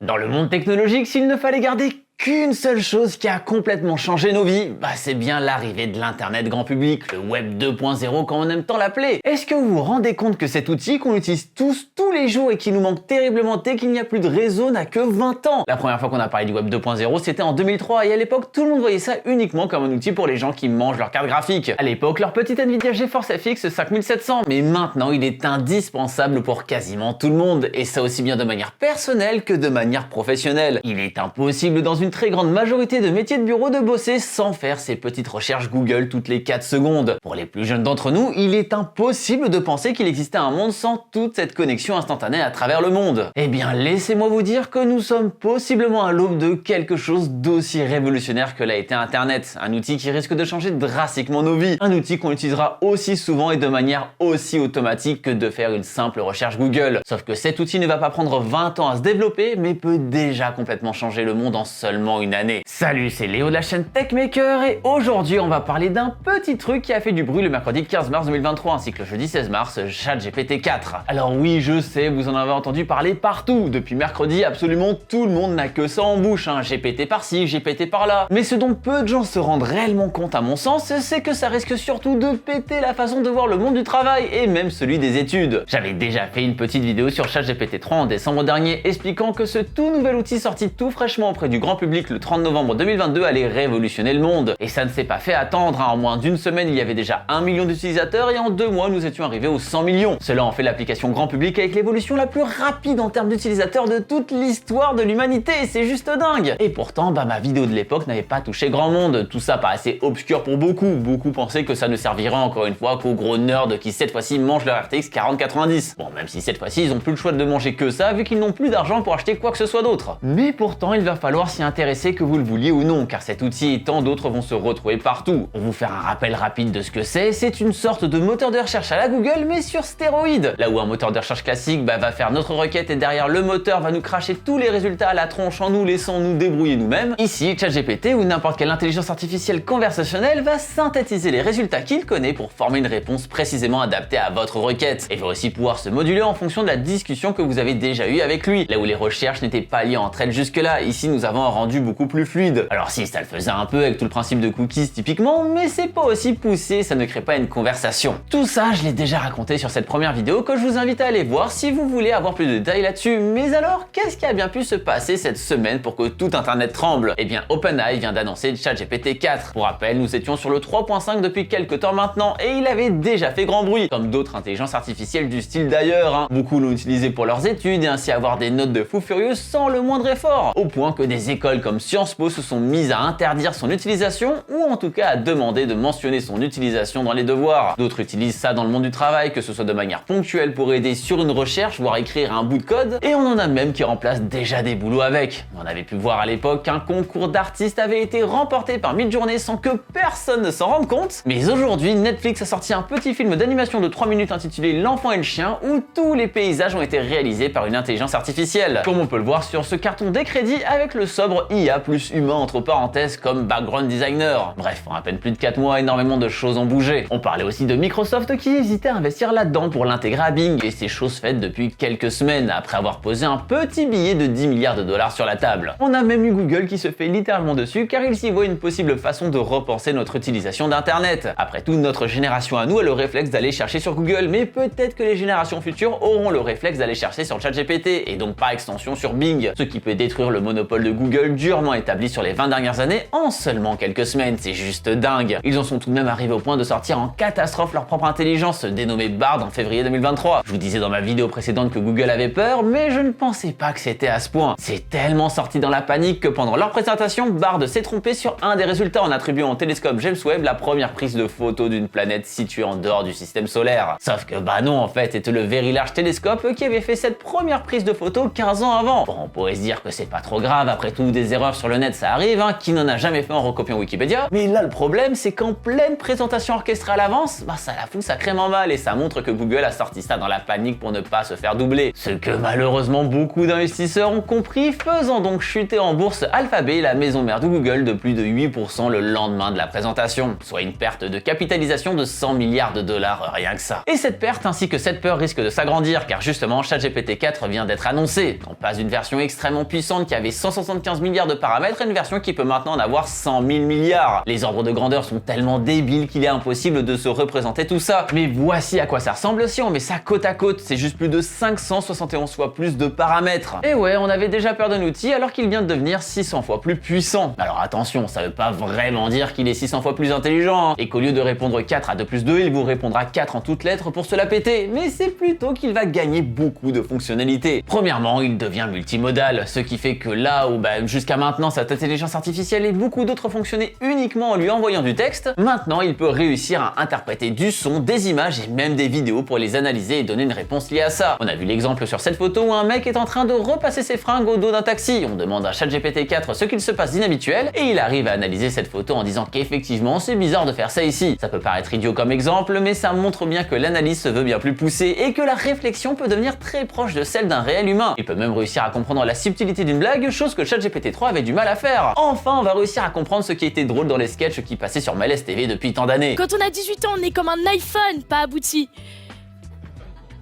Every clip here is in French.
Dans le monde technologique, s'il ne fallait garder qu'une seule chose qui a complètement changé nos vies, c'est bien l'arrivée de l'internet grand public, le web 2.0 comme on aime tant l'appeler. Est-ce que vous vous rendez compte que cet outil qu'on utilise tous les jours et qui nous manque terriblement dès qu'il n'y a plus de réseau n'a que 20 ans? La première fois qu'on a parlé du web 2.0 c'était en 2003 et à l'époque tout le monde voyait ça uniquement comme un outil pour les gens qui mangent leur carte graphique. À l'époque leur petite Nvidia GeForce FX 5700, mais maintenant il est indispensable pour quasiment tout le monde et ça aussi bien de manière personnelle que de manière professionnelle. Il est impossible dans une très grande majorité de métiers de bureau de bosser sans faire ces petites recherches Google toutes les 4 secondes. Pour les plus jeunes d'entre nous, il est impossible de penser qu'il existait un monde sans toute cette connexion instantanée à travers le monde. Eh bien, laissez-moi vous dire que nous sommes possiblement à l'aube de quelque chose d'aussi révolutionnaire que l'a été Internet. Un outil qui risque de changer drastiquement nos vies. Un outil qu'on utilisera aussi souvent et de manière aussi automatique que de faire une simple recherche Google. Sauf que cet outil ne va pas prendre 20 ans à se développer, mais peut déjà complètement changer le monde en seulement une année. Salut, c'est Léo de la chaîne TechMaker et aujourd'hui on va parler d'un petit truc qui a fait du bruit le mercredi 15 mars 2023 ainsi que le jeudi 16 mars, ChatGPT 4. Alors oui, je sais, vous en avez entendu parler partout. Depuis mercredi, absolument tout le monde n'a que ça en bouche, GPT par-ci, GPT par-là. Mais ce dont peu de gens se rendent réellement compte à mon sens, c'est que ça risque surtout de péter la façon de voir le monde du travail et même celui des études. J'avais déjà fait une petite vidéo sur ChatGPT 3 en décembre dernier expliquant que ce tout nouvel outil sorti tout fraîchement auprès du grand public le 30 novembre 2022 allait révolutionner le monde. Et ça ne s'est pas fait attendre, En moins d'une semaine, il y avait déjà 1 million d'utilisateurs et en 2 mois, nous étions arrivés aux 100 millions. Cela en fait l'application grand public avec l'évolution la plus rapide en termes d'utilisateurs de toute l'histoire de l'humanité. C'est juste dingue. Et pourtant, ma vidéo de l'époque n'avait pas touché grand monde. Tout ça paraissait obscur pour beaucoup. Beaucoup pensaient que ça ne servirait encore une fois qu'aux gros nerds qui cette fois-ci mangent leur RTX 4090. Bon, même si cette fois-ci, ils ont plus le choix de manger que ça vu qu'ils n'ont plus d'argent pour acheter quoi que ce soit d'autre. Mais pourtant, il va falloir s'y intéresser que vous le vouliez ou non, car cet outil et tant d'autres vont se retrouver partout. Pour vous faire un rappel rapide de ce que c'est une sorte de moteur de recherche à la Google mais sur stéroïdes. Là où un moteur de recherche classique va faire notre requête et derrière le moteur va nous cracher tous les résultats à la tronche en nous laissant nous débrouiller nous-mêmes. Ici, ChatGPT ou n'importe quelle intelligence artificielle conversationnelle va synthétiser les résultats qu'il connaît pour former une réponse précisément adaptée à votre requête et va aussi pouvoir se moduler en fonction de la discussion que vous avez déjà eue avec lui. Là où les recherches n'étaient pas liées entre elles jusque-là, ici nous avons un rendu beaucoup plus fluide. Alors si, ça le faisait un peu avec tout le principe de cookies typiquement, mais c'est pas aussi poussé, ça ne crée pas une conversation. Tout ça, je l'ai déjà raconté sur cette première vidéo que je vous invite à aller voir si vous voulez avoir plus de détails là-dessus. Mais alors, qu'est-ce qui a bien pu se passer cette semaine pour que tout Internet tremble? Eh bien, OpenAI vient d'annoncer ChatGPT 4. Pour rappel, nous étions sur le 3.5 depuis quelques temps maintenant et il avait déjà fait grand bruit, comme d'autres intelligences artificielles du style d'ailleurs. Beaucoup l'ont utilisé pour leurs études et ainsi avoir des notes de fou furieux sans le moindre effort, au point que des écoles comme Sciences Po se sont mises à interdire son utilisation ou en tout cas à demander de mentionner son utilisation dans les devoirs. D'autres utilisent ça dans le monde du travail, que ce soit de manière ponctuelle pour aider sur une recherche, voire écrire un bout de code, et on en a même qui remplacent déjà des boulots avec. On avait pu voir à l'époque qu'un concours d'artistes avait été remporté par Midjourney sans que personne ne s'en rende compte, mais aujourd'hui Netflix a sorti un petit film d'animation de 3 minutes intitulé L'enfant et le chien où tous les paysages ont été réalisés par une intelligence artificielle, comme on peut le voir sur ce carton des crédits avec le sobre IA plus humain entre parenthèses comme background designer. Bref, en à peine plus de 4 mois, énormément de choses ont bougé. On parlait aussi de Microsoft qui hésitait à investir là-dedans pour l'intégrer à Bing et c'est chose faite depuis quelques semaines après avoir posé un petit billet de 10 milliards de dollars sur la table. On a même eu Google qui se fait littéralement dessus car il s'y voit une possible façon de repenser notre utilisation d'internet. Après tout, notre génération à nous a le réflexe d'aller chercher sur Google, mais peut-être que les générations futures auront le réflexe d'aller chercher sur ChatGPT et donc par extension sur Bing, ce qui peut détruire le monopole de Google durement établi sur les 20 dernières années en seulement quelques semaines. C'est juste dingue. Ils en sont tout de même arrivés au point de sortir en catastrophe leur propre intelligence, dénommée Bard en février 2023. Je vous disais dans ma vidéo précédente que Google avait peur, mais je ne pensais pas que c'était à ce point. C'est tellement sorti dans la panique que pendant leur présentation, Bard s'est trompé sur un des résultats en attribuant au télescope James Webb la première prise de photo d'une planète située en dehors du système solaire. Sauf que non, en fait, c'était le Very Large Telescope qui avait fait cette première prise de photo 15 ans avant. Bon, on pourrait se dire que c'est pas trop grave, après tout, des erreurs sur le net, ça arrive, hein, qui n'en a jamais fait en recopiant Wikipédia. Mais là, le problème, c'est qu'en pleine présentation orchestrée à l'avance, ça la fout sacrément mal et ça montre que Google a sorti ça dans la panique pour ne pas se faire doubler. Ce que malheureusement beaucoup d'investisseurs ont compris, faisant donc chuter en bourse Alphabet, la maison mère de Google, de plus de 8% le lendemain de la présentation, soit une perte de capitalisation de 100 milliards de dollars, rien que ça. Et cette perte ainsi que cette peur risque de s'agrandir car justement ChatGPT 4 vient d'être annoncé. On passe d'une version extrêmement puissante qui avait 175 milliards de paramètres à une version qui peut maintenant en avoir 100 000 milliards. Les ordres de grandeur sont tellement débiles qu'il est impossible de se représenter tout ça. Mais voici à quoi ça ressemble si on met ça côte à côte, c'est juste plus de 571 fois plus de paramètres. Et ouais, on avait déjà peur d'un outil alors qu'il vient de devenir 600 fois plus puissant. Alors attention, ça veut pas vraiment dire qu'il est 600 fois plus intelligent, hein, et qu'au lieu de répondre 4 à 2 plus 2, il vous répondra 4 en toutes lettres pour se la péter, mais c'est plutôt qu'il va gagner beaucoup de fonctionnalités. Premièrement, il devient multimodal, ce qui fait que là où jusqu'à maintenant cette intelligence artificielle et beaucoup d'autres fonctionnaient uniquement en lui envoyant du texte, maintenant il peut réussir à interpréter du son, des images et même des vidéos pour les analyser et donner une réponse liée à ça. On a vu l'exemple sur cette photo où un mec est en train de repasser ses fringues au dos d'un taxi. On demande à ChatGPT 4 ce qu'il se passe d'inhabituel et il arrive à analyser cette photo en disant qu'effectivement c'est bizarre de faire ça ici. Ça peut paraître idiot comme exemple, mais ça montre bien que l'analyse se veut bien plus poussée et que la réflexion peut devenir très proche de celle d'un réel humain. Il peut même réussir à comprendre la subtilité d'une blague, chose que ChatGPT 3 avait du mal à faire. Enfin, on va réussir à comprendre ce qui était drôle dans les sketchs qui passaient sur Malaise TV depuis tant d'années. Quand on a 18 ans, on est comme un iPhone, pas abouti.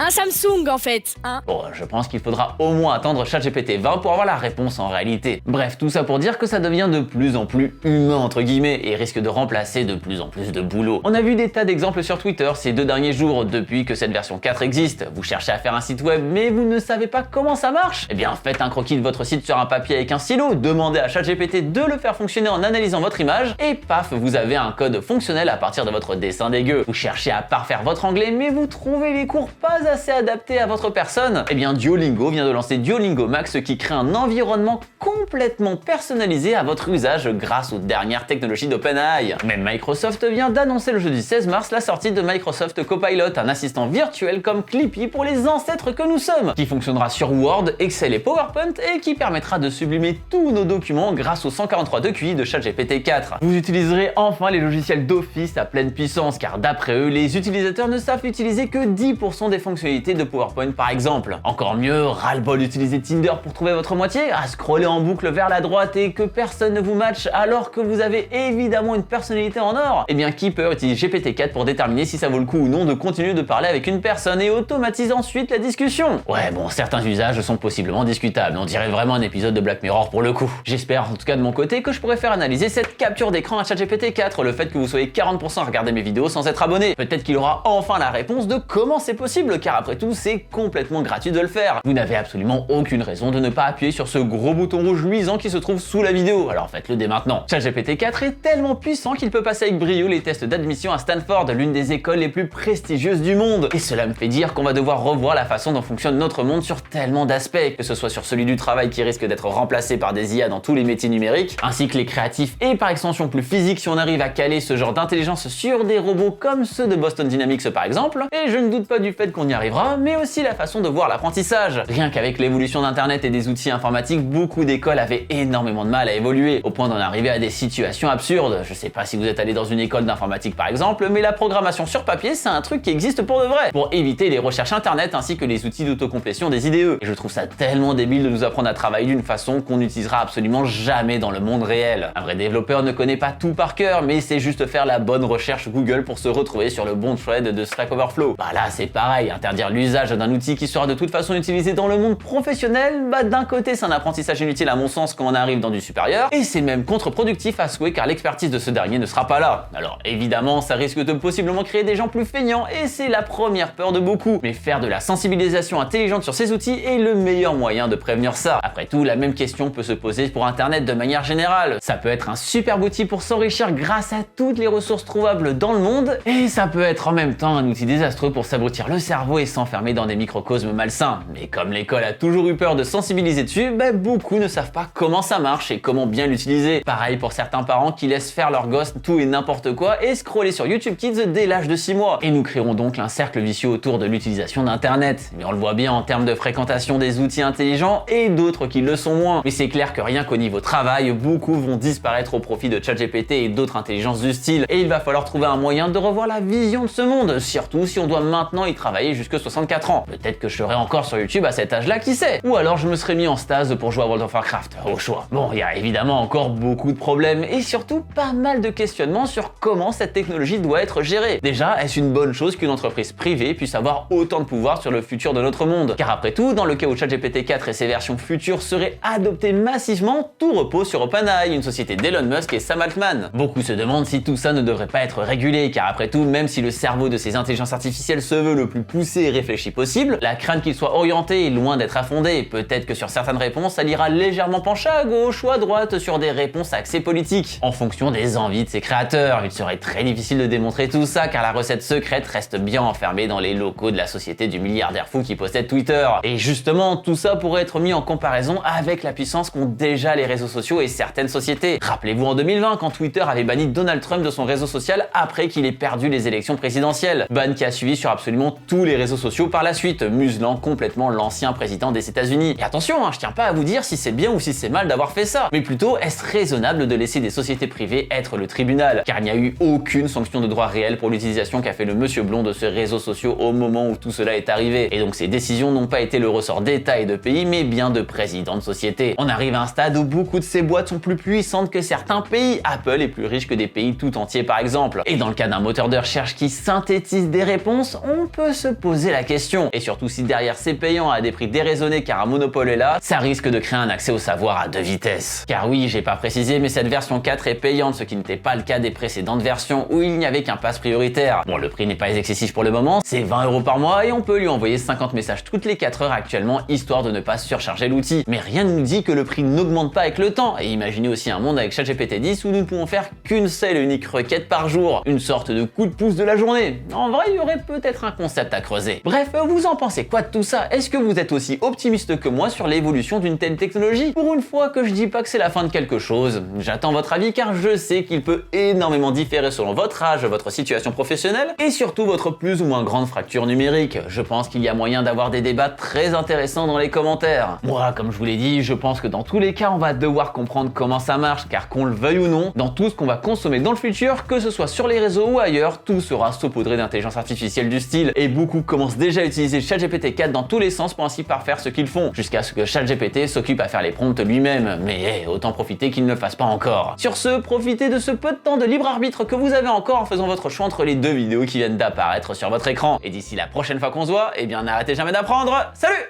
Un Samsung en fait, hein. Bon, je pense qu'il faudra au moins attendre ChatGPT 20 pour avoir la réponse en réalité. Bref, tout ça pour dire que ça devient de plus en plus humain entre guillemets et risque de remplacer de plus en plus de boulot. On a vu des tas d'exemples sur Twitter ces 2 derniers jours depuis que cette version 4 existe. Vous cherchez à faire un site web mais vous ne savez pas comment ça marche? Eh bien, faites un croquis de votre site sur un papier avec un stylo, demandez à ChatGPT de le faire fonctionner en analysant votre image et paf, vous avez un code fonctionnel à partir de votre dessin dégueu. Vous cherchez à parfaire votre anglais mais vous trouvez les cours pas assez adapté à votre personne? Eh bien Duolingo vient de lancer Duolingo Max qui crée un environnement complètement personnalisé à votre usage grâce aux dernières technologies d'OpenAI. Même Microsoft vient d'annoncer le jeudi 16 mars la sortie de Microsoft Copilot, un assistant virtuel comme Clippy pour les ancêtres que nous sommes, qui fonctionnera sur Word, Excel et PowerPoint et qui permettra de sublimer tous nos documents grâce au 143 de QI de ChatGPT 4. Vous utiliserez enfin les logiciels d'Office à pleine puissance car d'après eux, les utilisateurs ne savent utiliser que 10% des fonctionnalités de PowerPoint par exemple. Encore mieux, ras-le-bol d'utiliser Tinder pour trouver votre moitié, à scroller en boucle vers la droite et que personne ne vous matche alors que vous avez évidemment une personnalité en or. Eh bien qui peut utiliser GPT-4 pour déterminer si ça vaut le coup ou non de continuer de parler avec une personne et automatise ensuite la discussion? Ouais bon, certains usages sont possiblement discutables, on dirait vraiment un épisode de Black Mirror pour le coup. J'espère en tout cas de mon côté que je pourrais faire analyser cette capture d'écran à ChatGPT 4, le fait que vous soyez 40% à regarder mes vidéos sans être abonné. Peut-être qu'il aura enfin la réponse de comment c'est possible car après tout c'est complètement gratuit de le faire. Vous n'avez absolument aucune raison de ne pas appuyer sur ce gros bouton rouge luisant qui se trouve sous la vidéo, alors faites-le dès maintenant. ChatGPT 4 est tellement puissant qu'il peut passer avec brio les tests d'admission à Stanford, l'une des écoles les plus prestigieuses du monde. Et cela me fait dire qu'on va devoir revoir la façon dont fonctionne notre monde sur tellement d'aspects, que ce soit sur celui du travail qui risque d'être remplacé par des IA dans tous les métiers numériques, ainsi que les créatifs et par extension plus physiques si on arrive à caler ce genre d'intelligence sur des robots comme ceux de Boston Dynamics par exemple. Et je ne doute pas du fait qu'on y arrivera, mais aussi la façon de voir l'apprentissage. Rien qu'avec l'évolution d'internet et des outils informatiques, beaucoup d'écoles avaient énormément de mal à évoluer, au point d'en arriver à des situations absurdes. Je sais pas si vous êtes allé dans une école d'informatique par exemple, mais la programmation sur papier c'est un truc qui existe pour de vrai, pour éviter les recherches internet ainsi que les outils d'autocomplétion des IDE. Et je trouve ça tellement débile de nous apprendre à travailler d'une façon qu'on n'utilisera absolument jamais dans le monde réel. Un vrai développeur ne connaît pas tout par cœur, mais c'est juste faire la bonne recherche Google pour se retrouver sur le bon thread de Stack Overflow. Bah là c'est pareil, interdire l'usage d'un outil qui sera de toute façon utilisé dans le monde professionnel, bah d'un côté c'est un apprentissage inutile à mon sens quand on arrive dans du supérieur, et c'est même contre-productif à souhait car l'expertise de ce dernier ne sera pas là. Alors évidemment ça risque de possiblement créer des gens plus feignants et c'est la première peur de beaucoup, mais faire de la sensibilisation intelligente sur ces outils est le meilleur moyen de prévenir ça. Après tout, la même question peut se poser pour internet de manière générale. Ça peut être un super outil pour s'enrichir grâce à toutes les ressources trouvables dans le monde, et ça peut être en même temps un outil désastreux pour s'abrutir le cerveau cerveau et s'enfermer dans des microcosmes malsains. Mais comme l'école a toujours eu peur de sensibiliser dessus, beaucoup ne savent pas comment ça marche et comment bien l'utiliser. Pareil pour certains parents qui laissent faire leurs gosses tout et n'importe quoi et scroller sur YouTube Kids dès l'âge de 6 mois. Et nous créerons donc un cercle vicieux autour de l'utilisation d'internet. Mais on le voit bien en termes de fréquentation des outils intelligents et d'autres qui le sont moins. Mais c'est clair que rien qu'au niveau travail, beaucoup vont disparaître au profit de ChatGPT et d'autres intelligences du style. Et il va falloir trouver un moyen de revoir la vision de ce monde, surtout si on doit maintenant y travailler jusque 64 ans. Peut-être que je serai encore sur YouTube à cet âge-là, qui sait? Ou alors je me serais mis en stase pour jouer à World of Warcraft, au choix. Bon, il y a évidemment encore beaucoup de problèmes et surtout pas mal de questionnements sur comment cette technologie doit être gérée. Déjà, est-ce une bonne chose qu'une entreprise privée puisse avoir autant de pouvoir sur le futur de notre monde? Car après tout, dans le cas où ChatGPT 4 et ses versions futures seraient adoptées massivement, tout repose sur OpenAI, une société d'Elon Musk et Sam Altman. Beaucoup se demandent si tout ça ne devrait pas être régulé, car après tout, même si le cerveau de ces intelligences artificielles se veut le plus poussé et réfléchi possible, la crainte qu'il soit orienté est loin d'être infondée. Peut-être que sur certaines réponses, elle ira légèrement pencher à gauche ou à droite sur des réponses axées politiques, en fonction des envies de ses créateurs. Il serait très difficile de démontrer tout ça, car la recette secrète reste bien enfermée dans les locaux de la société du milliardaire fou qui possède Twitter. Et justement, tout ça pourrait être mis en comparaison avec la puissance qu'ont déjà les réseaux sociaux et certaines sociétés. Rappelez-vous en 2020, quand Twitter avait banni Donald Trump de son réseau social après qu'il ait perdu les élections présidentielles. Ban qui a suivi sur absolument tous les réseaux sociaux par la suite, muselant complètement l'ancien président des États-Unis. Et attention, je tiens pas à vous dire si c'est bien ou si c'est mal d'avoir fait ça, mais plutôt est-ce raisonnable de laisser des sociétés privées être le tribunal, car il n'y a eu aucune sanction de droit réel pour l'utilisation qu'a fait le monsieur blond de ces réseaux sociaux au moment où tout cela est arrivé. Et donc ces décisions n'ont pas été le ressort d'États et de pays, mais bien de présidents de sociétés. On arrive à un stade où beaucoup de ces boîtes sont plus puissantes que certains pays. Apple est plus riche que des pays tout entiers par exemple. Et dans le cas d'un moteur de recherche qui synthétise des réponses, on peut se poser la question. Et surtout si derrière c'est payant à des prix déraisonnés car un monopole est là, ça risque de créer un accès au savoir à deux vitesses. Car oui, j'ai pas précisé, mais cette version 4 est payante, ce qui n'était pas le cas des précédentes versions où il n'y avait qu'un pass prioritaire. Bon, le prix n'est pas excessif pour le moment, c'est 20 € par mois et on peut lui envoyer 50 messages toutes les 4 heures actuellement, histoire de ne pas surcharger l'outil. Mais rien ne nous dit que le prix n'augmente pas avec le temps. Et imaginez aussi un monde avec ChatGPT 10 où nous ne pouvons faire qu'une seule et unique requête par jour, une sorte de coup de pouce de la journée. En vrai, il y aurait peut-être un concept à creuser. Bref, vous en pensez quoi de tout ça? Est-ce que vous êtes aussi optimiste que moi sur l'évolution d'une telle technologie? Pour une fois que je dis pas que c'est la fin de quelque chose, j'attends votre avis car je sais qu'il peut énormément différer selon votre âge, votre situation professionnelle et surtout votre plus ou moins grande fracture numérique. Je pense qu'il y a moyen d'avoir des débats très intéressants dans les commentaires. Moi, comme je vous l'ai dit, je pense que dans tous les cas, on va devoir comprendre comment ça marche, car qu'on le veuille ou non, dans tout ce qu'on va consommer dans le futur, que ce soit sur les réseaux ou ailleurs, tout sera saupoudré d'intelligence artificielle du style. Et beaucoup commencent déjà à utiliser ChatGPT 4 dans tous les sens pour ainsi parfaire ce qu'ils font, jusqu'à ce que ChatGPT s'occupe à faire les prompts lui-même. Mais autant profiter qu'il ne le fasse pas encore. Sur ce, profitez de ce peu de temps de libre arbitre que vous avez encore en faisant votre choix entre les deux vidéos qui viennent d'apparaître sur votre écran. Et d'ici la prochaine fois qu'on se voit, eh bien n'arrêtez jamais d'apprendre. Salut!